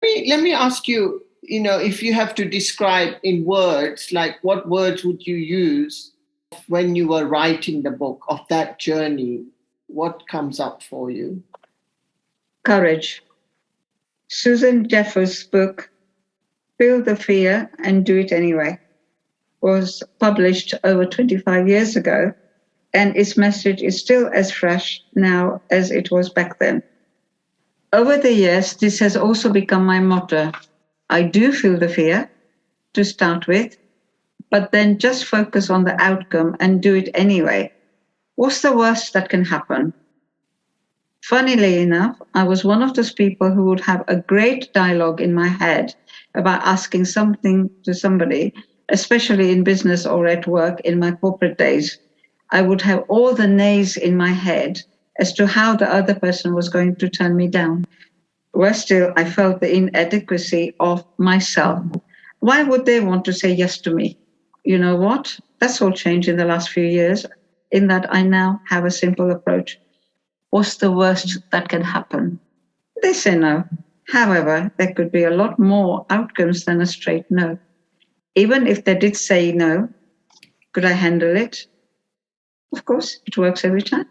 Let me ask you, if you have to describe in words, like what words would you use when you were writing the book of that journey? What comes up for you? Courage. Susan Jeffers' book, Feel the Fear and Do It Anyway, was published over 25 years ago, and its message is still as fresh now as it was back then. Over the years, this has also become my motto. I do feel the fear to start with, but then just focus on the outcome and do it anyway. What's the worst that can happen? Funnily enough, I was one of those people who would have a great dialogue in my head about asking something to somebody, especially in business or at work in my corporate days. I would have all the nays in my head as to how the other person was going to turn me down. Worse still, I felt the inadequacy of myself. Why would they want to say yes to me? You know what? That's all changed in the last few years, in that I now have a simple approach. What's the worst that can happen? They say no. However, there could be a lot more outcomes than a straight no. Even if they did say no, could I handle it? Of course, it works every time.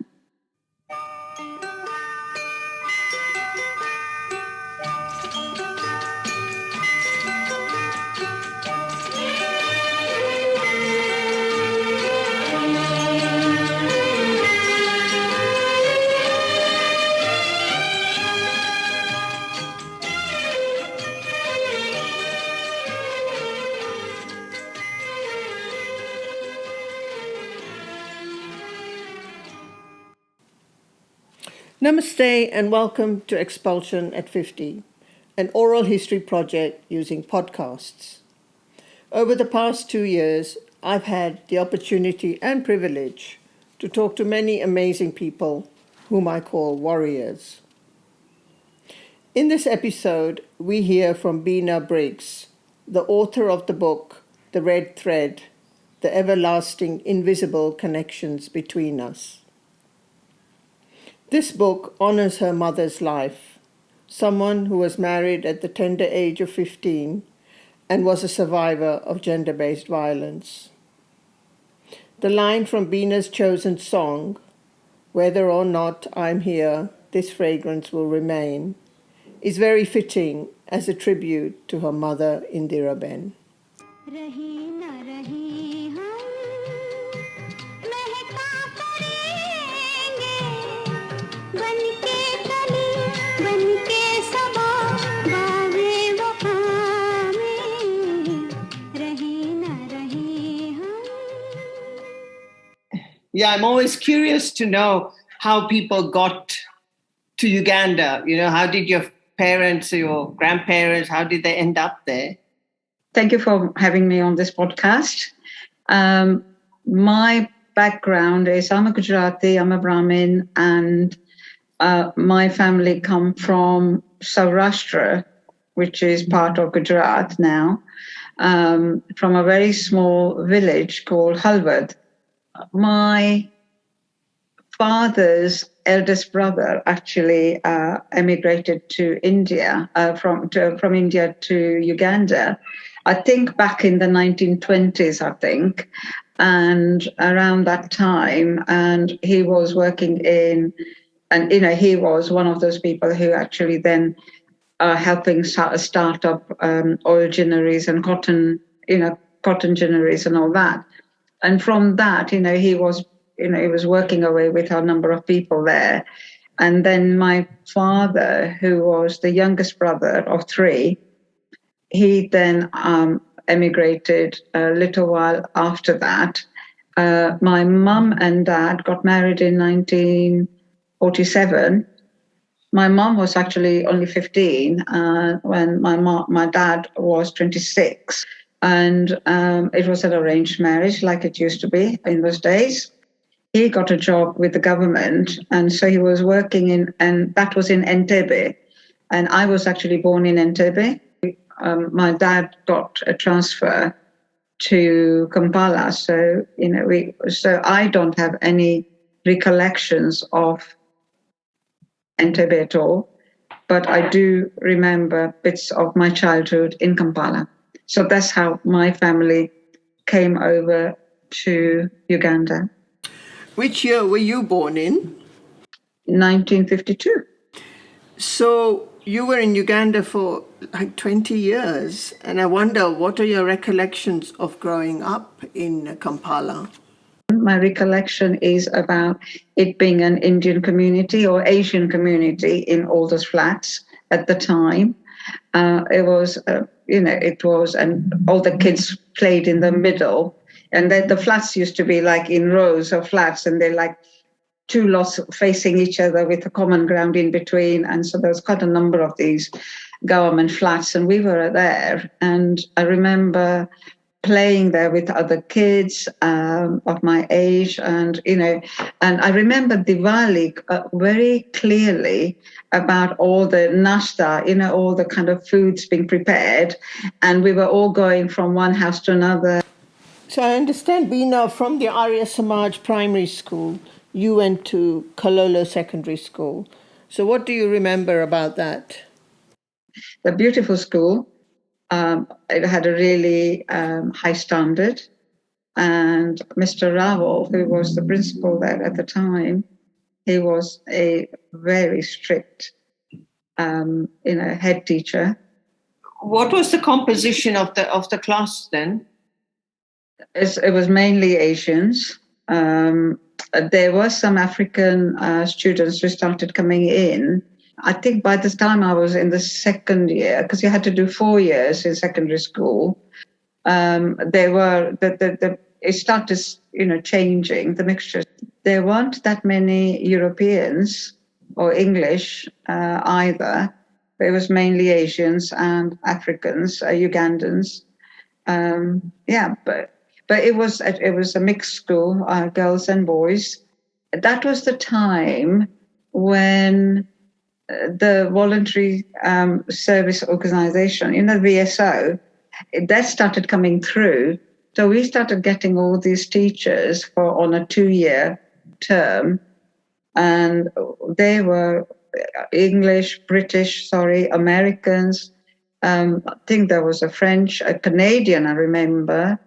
Namaste and welcome to Expulsion at 50, an oral history project using podcasts. Over the past 2 years, I've had the opportunity and privilege to talk to many amazing people whom I call warriors. In this episode, we hear from Bina Briggs, the author of the book, The Red Thread, The Everlasting Invisible Connections Between Us. This book honors her mother's life, someone who was married at the tender age of 15 and was a survivor of gender-based violence. The line from Bina's chosen song, "Whether or not I'm here, this fragrance will remain," is very fitting as a tribute to her mother, Indira Ben. Yeah, I'm always curious to know how people got to Uganda. How did your parents, your grandparents, how did they end up there? Thank you for having me on this podcast. My background is I'm a Gujarati, I'm a Brahmin, and my family come from Saurashtra, which is part of Gujarat now, from a very small village called Halvad. My father's eldest brother actually emigrated to India, from India to Uganda, I think back in the 1920s, I think, and around that time, and he was working he was one of those people who actually then helping start up oil ginneries and cotton ginneries and all that. And from that, he was working away with a number of people there. And then my father, who was the youngest brother of three, he then emigrated a little while after that. My mum and dad got married in 1947. My mum was actually only 15 when my dad was 26. And it was an arranged marriage like it used to be in those days. He got a job with the government, and so he was working and that was in Entebbe. And I was actually born in Entebbe. My dad got a transfer to Kampala, so I don't have any recollections of Entebbe at all. but I do remember bits of my childhood in Kampala. So that's how my family came over to Uganda. Which year were you born in? 1952. So you were in Uganda for like 20 years, and I wonder, what are your recollections of growing up in Kampala? My recollection is about it being an Indian community or Asian community in all those flats at the time. It was, and all the kids played in the middle. And then the flats used to be like in rows of flats, and they're like two lots facing each other with a common ground in between. And so there was quite a number of these government flats, and we were there. And I remember playing there with other kids of my age, and I remember Diwali very clearly, about all the nashta, all the kind of foods being prepared, and we were all going from one house to another. So I understand, Bina, from the Arya Samaj Primary School, you went to Kololo Secondary School. So what do you remember about that? The beautiful school. It had a really high standard. And Mr. Rao, who was the principal there at the time, he was a very strict, head teacher. What was the composition of the class then? It was mainly Asians. There were some African students who started coming in. I think by this time I was in the second year, because you had to do 4 years in secondary school. It started, changing the mixture. There weren't that many Europeans or English either. It was mainly Asians and Africans, Ugandans. But it was a mixed school, girls and boys. That was the time when the voluntary service organization, VSO, that started coming through. So we started getting all these teachers on a 2-year term, and they were Americans. I think there was a French, a Canadian, I remember,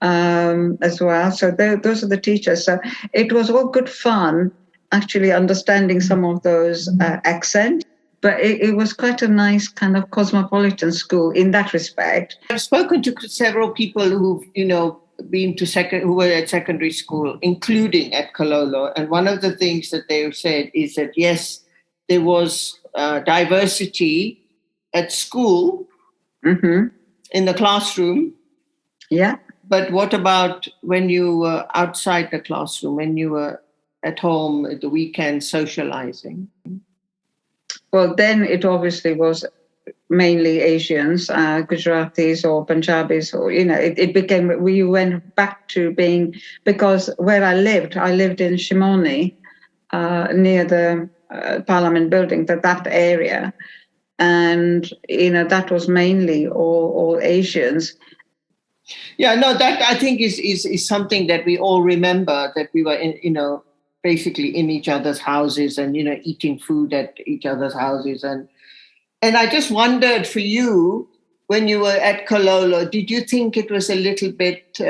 as well. So those are the teachers. So it was all good fun, actually understanding some of those accents. But it was quite a nice kind of cosmopolitan school in that respect. I've spoken to several people who've, been who were at secondary school, including at Kololo. And one of the things that they've said is that, yes, there was diversity at school, in the classroom. Yeah. But what about when you were outside the classroom, when you were at home at the weekend socializing? Well, then it obviously was mainly Asians, Gujaratis or Punjabis, or, it became, we went back to being, because where I lived in Shimoni, near the Parliament building, that area. And, that was mainly all Asians. Yeah, no, that I think is something that we all remember, that we were in, basically in each other's houses and, eating food at each other's houses. And I just wondered, for you, when you were at Kololo, did you think it was a little bit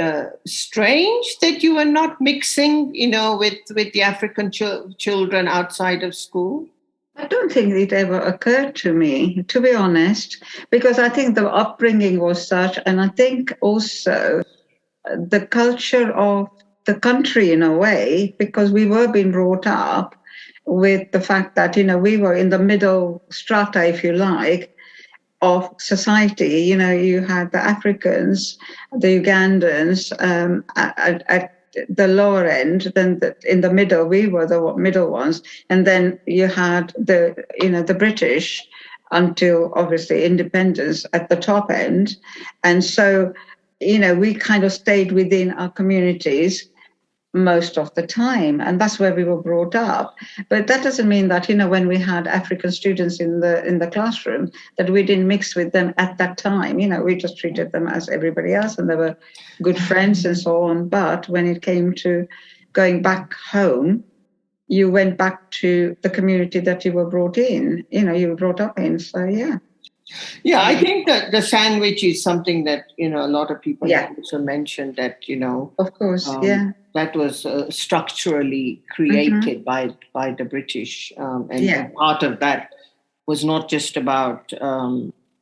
strange that you were not mixing, with the African children outside of school? I don't think it ever occurred to me, to be honest, because I think the upbringing was such, and I think also the culture of the country in a way, because we were being brought up with the fact that, we were in the middle strata, if you like, of society. You had the Africans, the Ugandans at the lower end, then in the middle, we were the middle ones. And then you had the British, until obviously independence, at the top end. And so, we kind of stayed within our communities most of the time, and that's where we were brought up. But that doesn't mean that, when we had African students in the classroom, that we didn't mix with them at that time. We just treated them as everybody else, and they were good friends and so on. But when it came to going back home, you went back to the community that you were brought in, you were brought up in. So, yeah. Yeah, I think that the sandwich is something that, a lot of people Yeah. have also mentioned that, Of course, yeah. that was structurally created by the British. And part of that was not just about,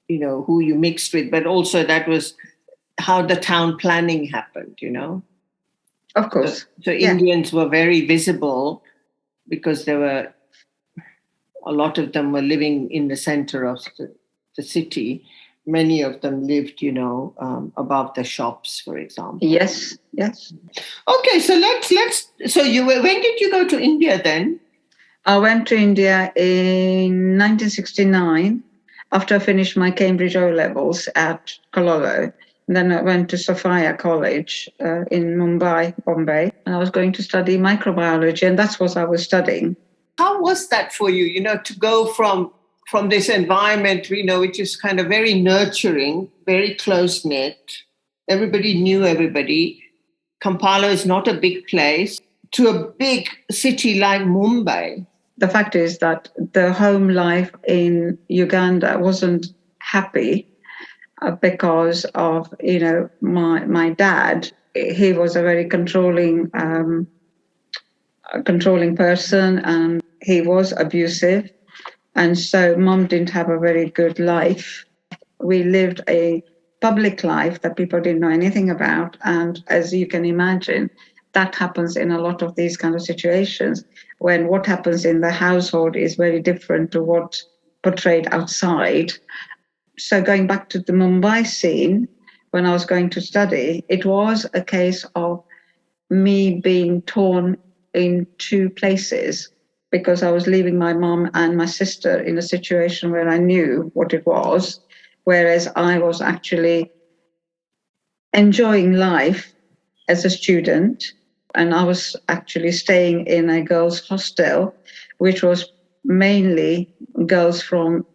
who you mixed with, but also that was how the town planning happened, Of course. So Indians were very visible because there were a lot of them were living in the center of the city. Many of them lived, above the shops, for example. Yes. Okay, so when did you go to India then? I went to India in 1969 after I finished my Cambridge O-levels at Cololo. And then I went to Sophia College in Mumbai, Bombay, and I was going to study microbiology, and that's what I was studying. How was that for you, to go from this environment, which is kind of very nurturing, very close-knit, everybody knew everybody. Kampala is not a big place, to a big city like Mumbai. The fact is that the home life in Uganda wasn't happy because of, my dad. He was a very controlling person, and he was abusive. And so mom didn't have a very good life. We lived a public life that people didn't know anything about. And as you can imagine, that happens in a lot of these kind of situations when what happens in the household is very different to what's portrayed outside. So going back to the Mumbai scene, when I was going to study, it was a case of me being torn in two places because I was leaving my mom and my sister in a situation where I knew what it was, whereas I was actually enjoying life as a student. And I was actually staying in a girls' hostel, which was mainly girls from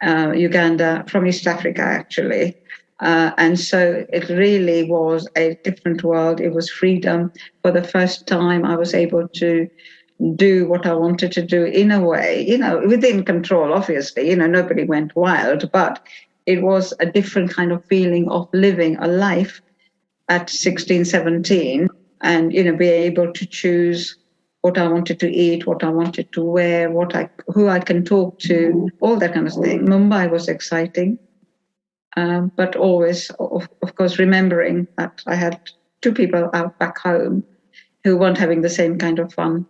Uganda, from East Africa, actually. And so it really was a different world. It was freedom. For the first time, I was able to do what I wanted to do in a way, within control, obviously. Nobody went wild, but it was a different kind of feeling of living a life at 16, 17, and, be able to choose what I wanted to eat, what I wanted to wear, who I can talk to, all that kind of thing. Mumbai was exciting, but always, of course, remembering that I had two people out back home who weren't having the same kind of fun.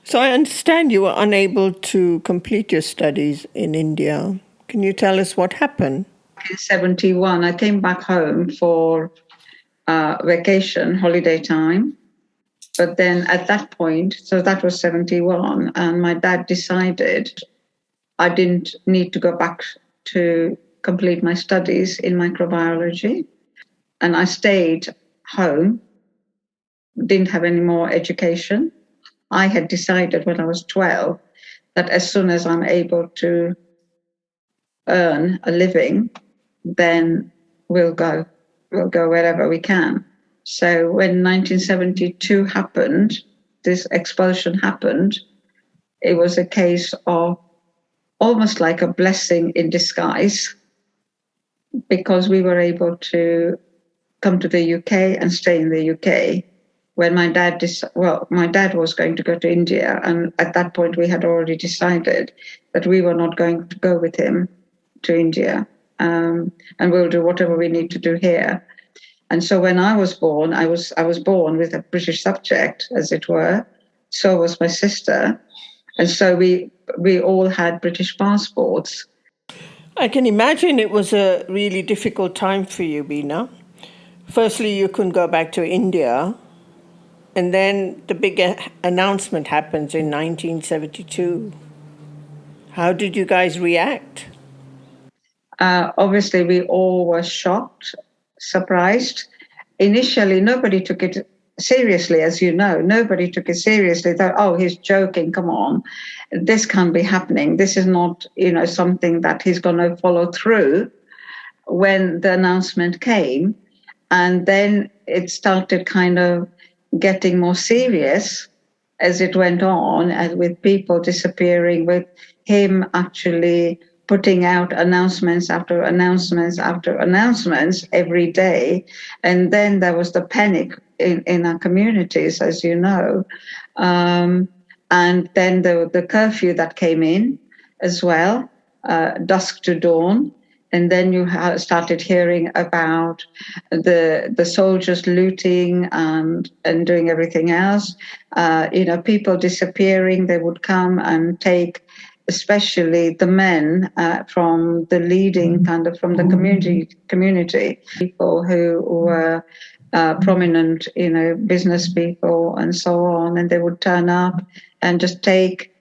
So I understand you were unable to complete your studies in India. Can you tell us what happened? In 71, I came back home for vacation, holiday time. But then at that point, so that was 71, and my dad decided I didn't need to go back to complete my studies in microbiology. And I stayed home, didn't have any more education. I had decided when I was 12 that as soon as I'm able to earn a living, then we'll go wherever we can. So when 1972 happened, this expulsion happened, it was a case of almost like a blessing in disguise, because we were able to come to the UK and stay in the UK. When my dad was going to go to India, and at that point we had already decided that we were not going to go with him to India, and we'll do whatever we need to do here. And so when I was born, I was born with a British subject, as it were. So was my sister, and so we all had British passports. I can imagine it was a really difficult time for you, Bina. Firstly, you couldn't go back to India. And then the big announcement happens in 1972. How did you guys react? Obviously, we all were shocked, surprised. Initially, nobody took it seriously, as you know. Nobody took it seriously. Thought, oh, he's joking, come on. This can't be happening. This is not, something that he's going to follow through. When the announcement came, and then it started kind of getting more serious as it went on, and with people disappearing, with him actually putting out announcements after announcements after announcements every day. And then there was the panic in our communities, as you know. And then the curfew that came in as well, dusk to dawn. And then you started hearing about the soldiers looting and doing everything else. People disappearing. They would come and take, especially the men from the leading from the community, people who were prominent, business people and so on, and they would turn up and just take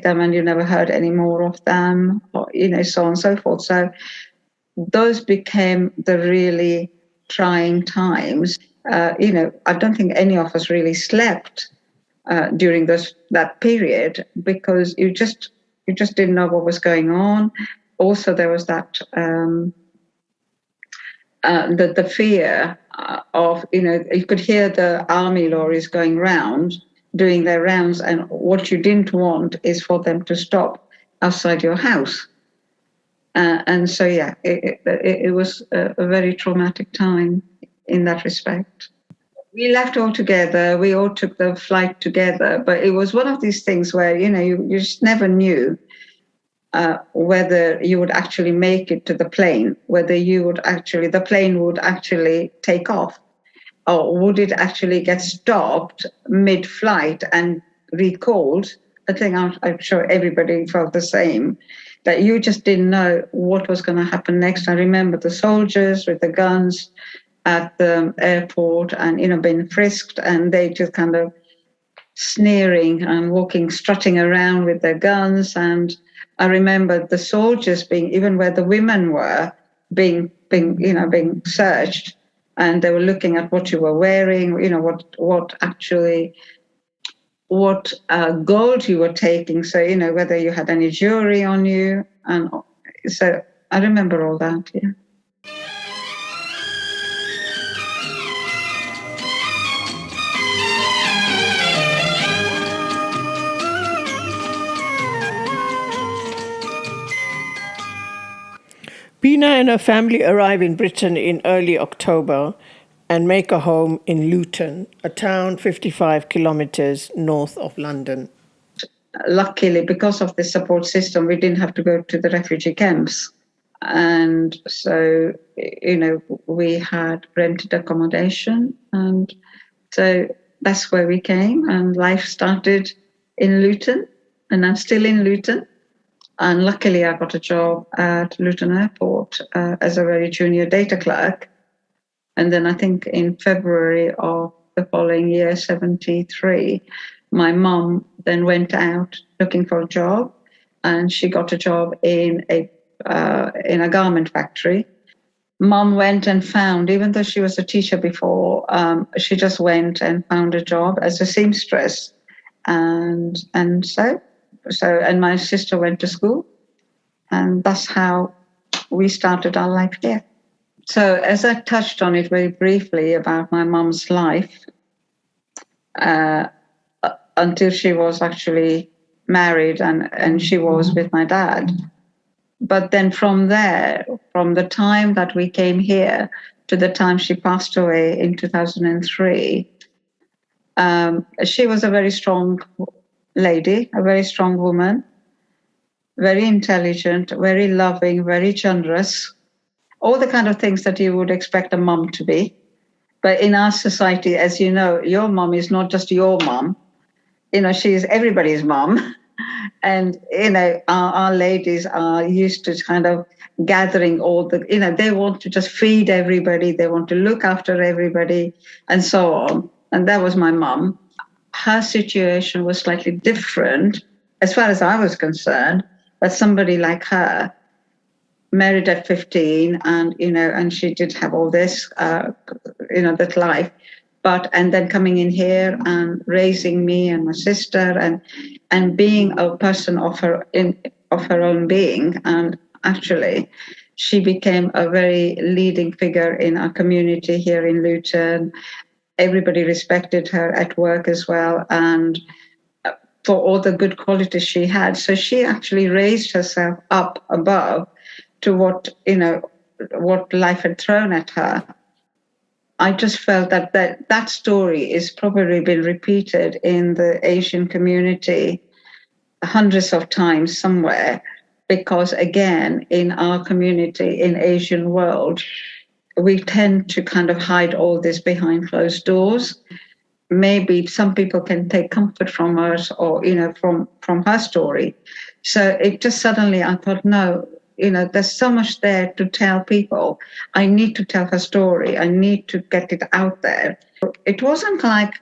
them, and you never heard any more of them, or, so on and so forth. So those became the really trying times. I don't think any of us really slept during that period, because you just didn't know what was going on. Also, there was that the fear of, you could hear the army lorries going round, doing their rounds, and what you didn't want is for them to stop outside your house. And so, yeah, it was a very traumatic time in that respect. We left all together. We all took the flight together, but it was one of these things where, you just never knew whether you would actually make it to the plane, whether the plane would actually take off, or would it actually get stopped mid-flight and recalled. I think I'm sure everybody felt the same, that you just didn't know what was going to happen next. I remember the soldiers with the guns at the airport and, being frisked, and they just kind of sneering and strutting around with their guns. And I remember the soldiers being, even where the women were, being searched, and they were looking at what you were wearing, what gold you were taking. So, whether you had any jewelry on you. And so I remember all that, yeah. Bina and her family arrive in Britain in early October and make a home in Luton, a town 55 kilometres north of London. Luckily, because of the support system, we didn't have to go to the refugee camps. And so, we had rented accommodation. And so that's where we came, and life started in Luton, and I'm still in Luton. And luckily, I got a job at Luton Airport as a very junior data clerk. And then I think in February of the following year, 73, my mum then went out looking for a job, and she got a job in a garment factory. Mum went and found, even though she was a teacher before, she just went and found a job as a seamstress, and my sister went to school, and that's how we started our life here. So, as I touched on it very briefly about my mum's life, until she was actually married and she was with my dad. But then from there, from the time that we came here to the time she passed away in 2003, she was a very strong lady, a very strong woman, very intelligent, very loving, very generous, all the kind of things that you would expect a mum to be. But in our society, as you know, your mum is not just your mum. She is everybody's mum. And, our ladies are used to kind of gathering all the, they want to just feed everybody. They want to look after everybody and so on. And that was my mum. Her situation was slightly different as far as I was concerned, but somebody like her, married at 15 and, and she did have all this, that life. and then coming in here and raising me and my sister and being a person of her own being. And actually, she became a very leading figure in our community here in Luton. Everybody respected her at work as well, and for all the good qualities she had. So she actually raised herself up above to what life had thrown at her. I just felt that story is probably been repeated in the Asian community hundreds of times somewhere, because again, in our community, in Asian world, we tend to kind of hide all this behind closed doors. Maybe some people can take comfort from us or, from her story. So it just suddenly, I thought, no, there's so much there to tell people. I need to tell her story. I need to get it out there. It wasn't like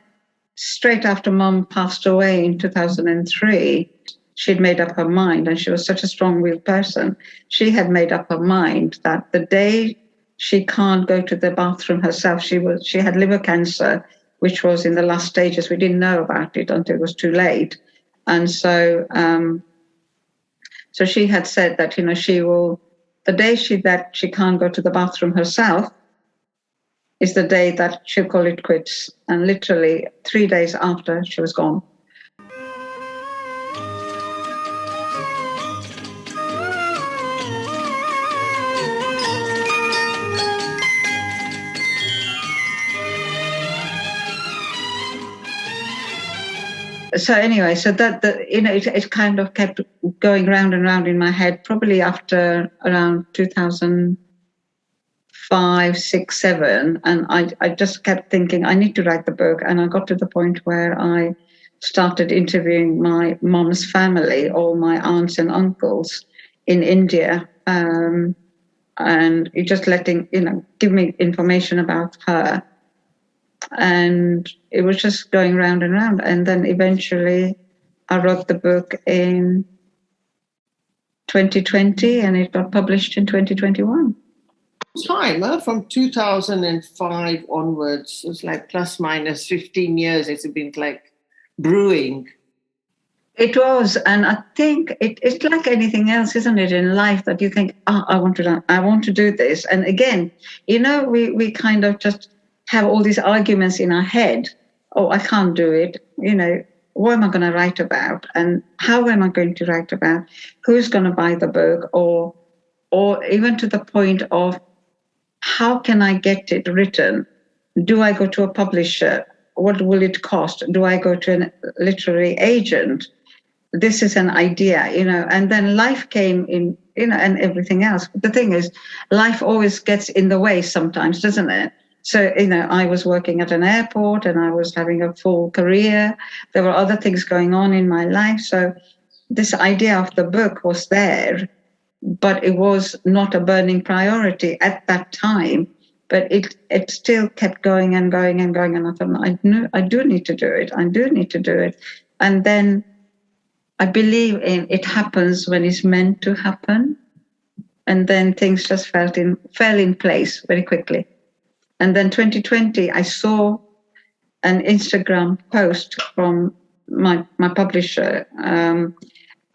straight after Mum passed away in 2003, she'd made up her mind, and she was such a strong-willed person. She had made up her mind that the day she can't go to the bathroom herself, she had liver cancer, which was in the last stages. We didn't know about it until it was too late. And so she had said that, the day that she can't go to the bathroom herself is the day that she'll call it quits. And literally 3 days after, she was gone. So anyway, it kind of kept going round and round in my head, probably after around 2005, 6, 7. And I just kept thinking, I need to write the book. And I got to the point where I started interviewing my mom's family, all my aunts and uncles in India, and just letting, give me information about her. And it was just going round and round. And then eventually I wrote the book in 2020 and it got published in 2021. Time, from 2005 onwards, it's like plus minus 15 years, it's been like brewing. It was, and I think it's like anything else, isn't it, in life, that you think, I want to do this. And again, we kind of just have all these arguments in our head. Oh, I can't do it. What am I going to write about? And how am I going to write about? Who's going to buy the book? Or even to the point of, how can I get it written? Do I go to a publisher? What will it cost? Do I go to a literary agent? This is an idea, and then life came in, and everything else. But the thing is, life always gets in the way sometimes, doesn't it? So, I was working at an airport and I was having a full career. There were other things going on in my life. So this idea of the book was there, but it was not a burning priority at that time. But it still kept going and going and going. And I thought, I do need to do it. I do need to do it. And then I believe it happens when it's meant to happen. And then things just fell in place very quickly. And then 2020, I saw an Instagram post from my publisher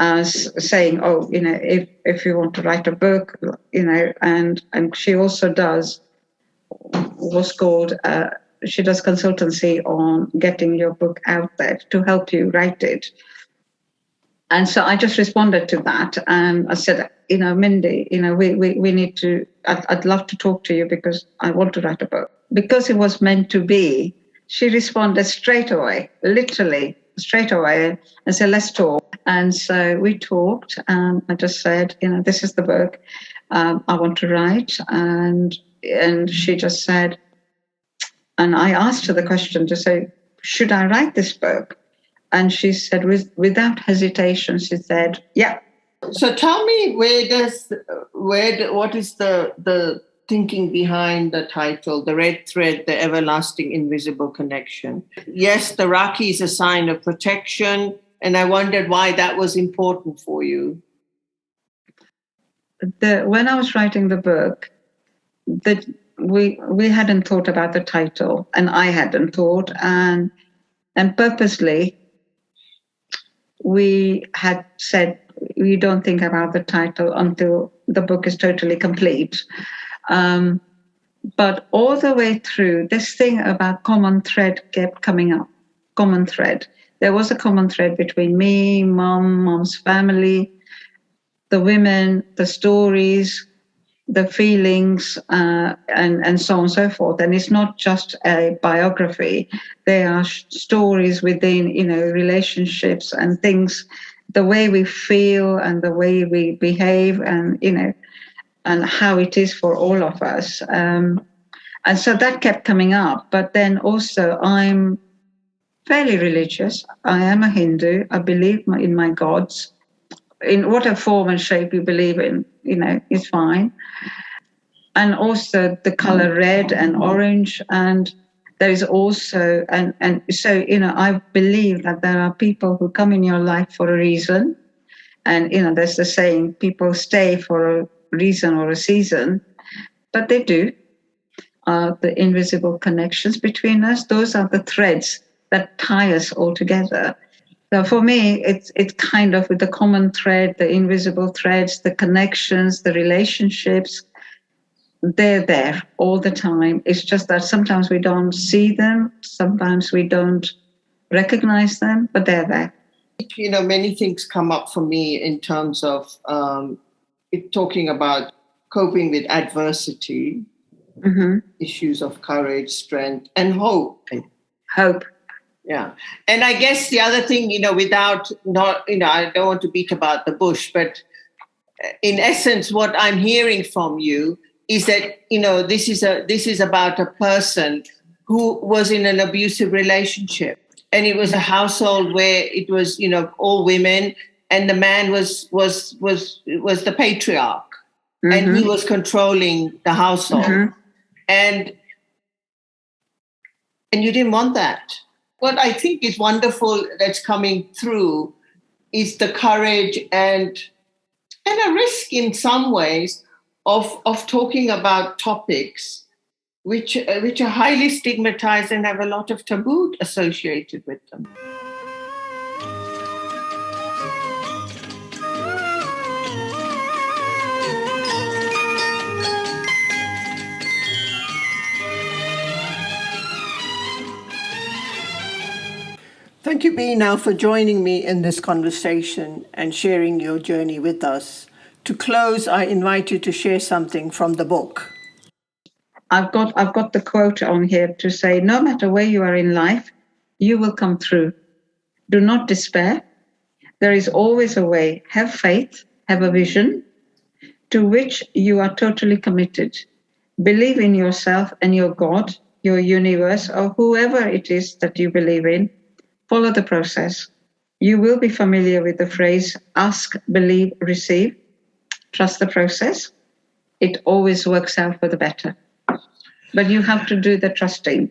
as saying, if you want to write a book, and she also does what's called, she does consultancy on getting your book out there to help you write it. And so I just responded to that, and I said, Mindy, we need to, I'd love to talk to you because I want to write a book. Because it was meant to be, she responded straight away, literally straight away, and said, let's talk. And so we talked, and I just said, this is the book I want to write. And she just said, and I asked her the question to say, should I write this book? And she said, without hesitation, she said, yeah. So tell me, what is the thinking behind the title, The Red Thread, The Everlasting Invisible Connection? Yes, the Rakhi is a sign of protection, and I wondered why that was important for you. When I was writing the book, we hadn't thought about the title, and I hadn't thought, and purposely we had said we don't think about the title until the book is totally complete. But all the way through, this thing about common thread kept coming up. Common thread. There was a common thread between me, mom's family, the women, the stories, the feelings, and so on and so forth. And it's not just a biography. There are stories within, relationships and things, the way we feel and the way we behave, and, and how it is for all of us. And so that kept coming up. But then also I'm fairly religious. I am a Hindu. I believe in my gods. In whatever form and shape you believe in, is fine. And also the color red and orange. And there is also, and so, I believe that there are people who come in your life for a reason. And, there's the saying, people stay for a reason or a season, but they do. The invisible connections between us, those are the threads that tie us all together. So for me, it's kind of with the common thread, the invisible threads, the connections, the relationships, they're there all the time. It's just that sometimes we don't see them, sometimes we don't recognize them, but they're there. Many things come up for me in terms of talking about coping with adversity, issues of courage, strength, and hope. Hope. Yeah. And I guess the other thing, I don't want to beat about the bush, but in essence, what I'm hearing from you is that, this is about a person who was in an abusive relationship. And it was a household where it was, all women, and the man was the patriarch, and he was controlling the household. And you didn't want that. What I think is wonderful that's coming through is the courage and a risk in some ways of talking about topics which are highly stigmatized and have a lot of taboo associated with them. Thank you, Bina, for joining me in this conversation and sharing your journey with us. To close, I invite you to share something from the book. I've got the quote on here to say, no matter where you are in life, you will come through. Do not despair. There is always a way. Have faith, have a vision to which you are totally committed. Believe in yourself and your God, your universe, or whoever it is that you believe in. Follow the process. You will be familiar with the phrase, ask, believe, receive. Trust the process. It always works out for the better. But you have to do the trusting.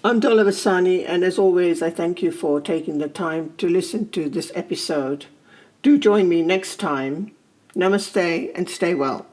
I'm Dola Vasani, and as always, I thank you for taking the time to listen to this episode. Do join me next time. Namaste and stay well.